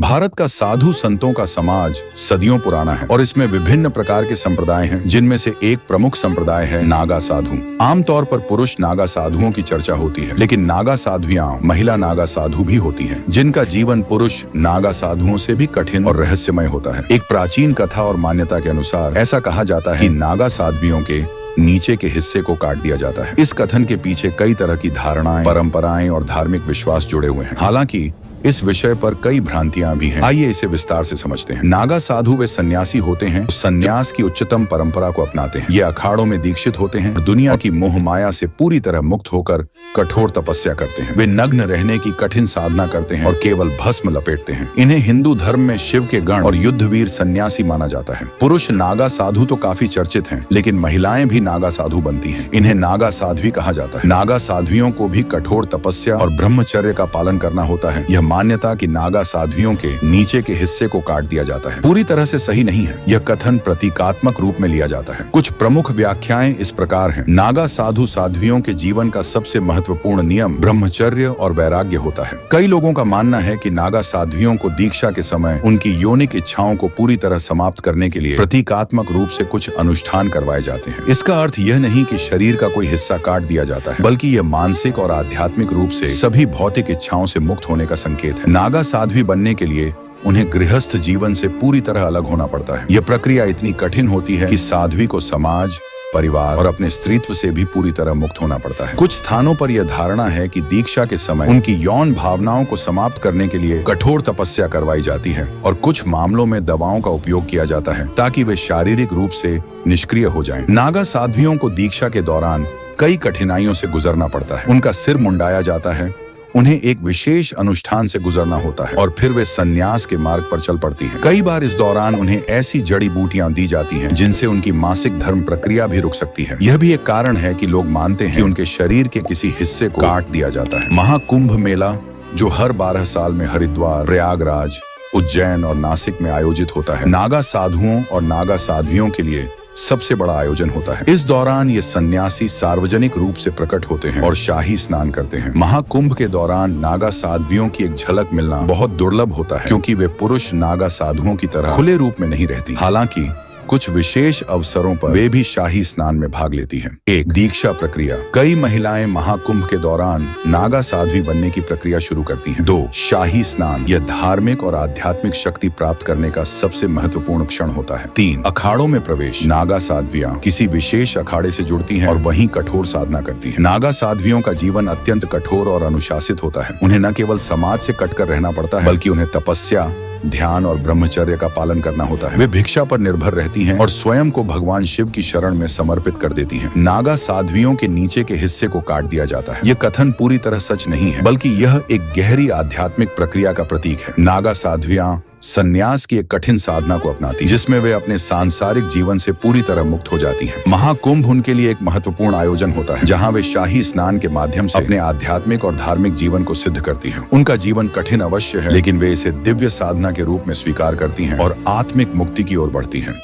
भारत का साधु संतों का समाज सदियों पुराना है और इसमें विभिन्न प्रकार के संप्रदाय हैं, जिनमें से एक प्रमुख संप्रदाय है नागा साधु। आमतौर पर पुरुष नागा साधुओं की चर्चा होती है, लेकिन नागा साध्वियां महिला नागा साधु भी होती हैं, जिनका जीवन पुरुष नागा साधुओं से भी कठिन और रहस्यमय होता है। एक प्राचीन कथा और मान्यता के अनुसार ऐसा कहा जाता है कि नागा साध्वियों के नीचे के हिस्से को काट दिया जाता है। इस कथन के पीछे कई तरह की धारणाएं, परंपराएं और धार्मिक विश्वास जुड़े हुए हैं। हालांकि इस विषय पर कई भ्रांतियां भी हैं। आइए इसे विस्तार से समझते हैं। नागा साधु वे सन्यासी होते हैं, सन्यास की उच्चतम परंपरा को अपनाते हैं। ये अखाड़ों में दीक्षित होते हैं और दुनिया की मोह माया से पूरी तरह मुक्त होकर कठोर तपस्या करते हैं। वे नग्न रहने की कठिन साधना करते हैं और केवल भस्म लपेटते हैं। इन्हें हिंदू धर्म में शिव के गण और युद्धवीर सन्यासी माना जाता है। पुरुष नागा साधु तो काफी चर्चित हैं, लेकिन महिलाएं भी नागा साधु बनती हैं। इन्हें नागा साध्वी कहा जाता है। नागा साध्वियों को भी कठोर तपस्या और ब्रह्मचर्य का पालन करना होता है। यह मान्यता कि नागा साध्वियों के नीचे के हिस्से को काट दिया जाता है पूरी तरह से सही नहीं है। यह कथन प्रतीकात्मक रूप में लिया जाता है। कुछ प्रमुख व्याख्याएं इस प्रकार हैं। नागा साधु साध्वियों के जीवन का सबसे महत्वपूर्ण नियम ब्रह्मचर्य और वैराग्य होता है। कई लोगों का मानना है कि नागा साध्वियों को दीक्षा के समय उनकी यौनिक इच्छाओं को पूरी तरह समाप्त करने के लिए प्रतीकात्मक रूप से कुछ अनुष्ठान करवाए जाते हैं। इसका अर्थ यह नहीं कि शरीर का कोई हिस्सा काट दिया जाता है, बल्कि यह मानसिक और आध्यात्मिक रूप से सभी भौतिक इच्छाओं से मुक्त होने का संकेत है। नागा साध्वी बनने के लिए उन्हें गृहस्थ जीवन से पूरी तरह अलग होना पड़ता है। यह प्रक्रिया इतनी कठिन होती है कि साध्वी को समाज, परिवार और अपने स्त्रीत्व से भी पूरी तरह मुक्त होना पड़ता है। कुछ स्थानों पर यह धारणा है कि दीक्षा के समय उनकी यौन भावनाओं को समाप्त करने के लिए कठोर तपस्या करवाई जाती है और कुछ मामलों में दवाओं का उपयोग किया जाता है ताकि वे शारीरिक रूप से निष्क्रिय हो जाएं। नागा साध्वियों को दीक्षा के दौरान कई कठिनाइयों से गुजरना पड़ता है। उनका सिर मुंडाया जाता है, उन्हें एक विशेष अनुष्ठान से गुजरना होता है और फिर वे सन्यास के मार्ग पर चल पड़ती हैं। कई बार इस दौरान उन्हें ऐसी जड़ी बूटियां दी जाती हैं जिनसे उनकी मासिक धर्म प्रक्रिया भी रुक सकती है। यह भी एक कारण है कि लोग मानते हैं कि उनके शरीर के किसी हिस्से को काट दिया जाता है। महाकुंभ मेला, जो हर 12 साल में हरिद्वार, प्रयागराज, उज्जैन और नासिक में आयोजित होता है, नागा साधुओं और नागा साध्वियों के लिए सबसे बड़ा आयोजन होता है। इस दौरान ये सन्यासी सार्वजनिक रूप से प्रकट होते हैं और शाही स्नान करते हैं। महाकुंभ के दौरान नागा साध्वियों की एक झलक मिलना बहुत दुर्लभ होता है, क्योंकि वे पुरुष नागा साधुओं की तरह खुले रूप में नहीं रहती। हालांकि कुछ विशेष अवसरों पर वे भी शाही स्नान में भाग लेती हैं। 1. दीक्षा प्रक्रिया। कई महिलाएं महाकुंभ के दौरान नागा साध्वी बनने की प्रक्रिया शुरू करती हैं। 2. शाही स्नान। यह धार्मिक और आध्यात्मिक शक्ति प्राप्त करने का सबसे महत्वपूर्ण क्षण होता है। 3. अखाड़ों में प्रवेश। नागा साध्वियां किसी विशेष अखाड़े से जुड़ती हैं और वहीं कठोर साधना करती हैं। नागा साध्वियों का जीवन अत्यंत कठोर और अनुशासित होता है। उन्हें न केवल समाज से कटकर रहना पड़ता है, बल्कि उन्हें तपस्या, ध्यान और ब्रह्मचर्य का पालन करना होता है। वे भिक्षा पर निर्भर रहती हैं और स्वयं को भगवान शिव की शरण में समर्पित कर देती हैं। नागा साध्वियों के नीचे के हिस्से को काट दिया जाता है। यह कथन पूरी तरह सच नहीं है, बल्कि यह एक गहरी आध्यात्मिक प्रक्रिया का प्रतीक है। नागा साध्वियां सन्यास की एक कठिन साधना को अपनाती, जिसमें वे अपने सांसारिक जीवन से पूरी तरह मुक्त हो जाती हैं। महाकुंभ उनके लिए एक महत्वपूर्ण आयोजन होता है, जहां वे शाही स्नान के माध्यम से अपने आध्यात्मिक और धार्मिक जीवन को सिद्ध करती हैं। उनका जीवन कठिन अवश्य है, लेकिन वे इसे दिव्य साधना के रूप में स्वीकार करती हैं और आत्मिक मुक्ति की ओर बढ़ती हैं।